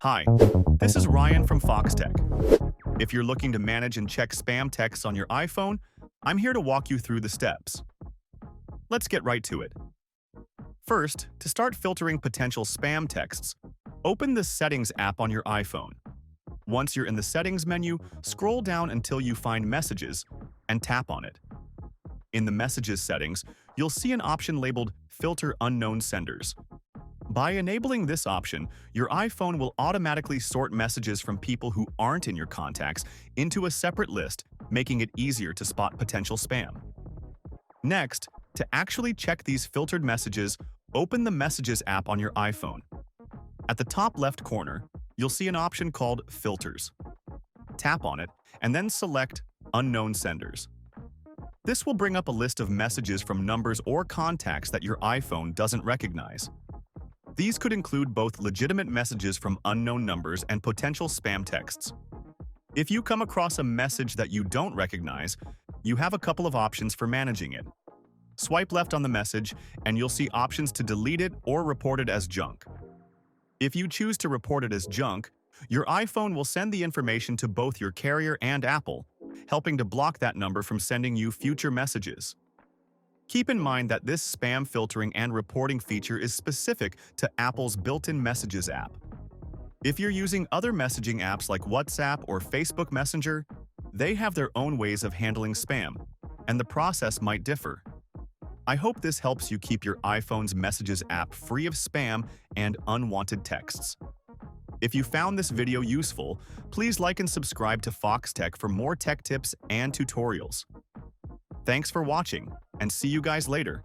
Hi, this is Ryan from Foxtecc. If you're looking to manage and check spam texts on your iPhone, I'm here to walk you through the steps. Let's get right to it. First, to start filtering potential spam texts, open the Settings app on your iPhone. Once you're in the Settings menu, scroll down until you find Messages and tap on it. In the Messages settings, you'll see an option labeled Filter Unknown Senders. By enabling this option, your iPhone will automatically sort messages from people who aren't in your contacts into a separate list, making it easier to spot potential spam. Next, to actually check these filtered messages, open the Messages app on your iPhone. At the top left corner, you'll see an option called Filters. Tap on it, and then select Unknown Senders. This will bring up a list of messages from numbers or contacts that your iPhone doesn't recognize. These could include both legitimate messages from unknown numbers and potential spam texts. If you come across a message that you don't recognize, you have a couple of options for managing it. Swipe left on the message, and you'll see options to delete it or report it as junk. If you choose to report it as junk, your iPhone will send the information to both your carrier and Apple, helping to block that number from sending you future messages. Keep in mind that this spam filtering and reporting feature is specific to Apple's built-in Messages app. If you're using other messaging apps like WhatsApp or Facebook Messenger, they have their own ways of handling spam, and the process might differ. I hope this helps you keep your iPhone's Messages app free of spam and unwanted texts. If you found this video useful, please like and subscribe to Foxtecc for more tech tips and tutorials. Thanks for watching, and see you guys later.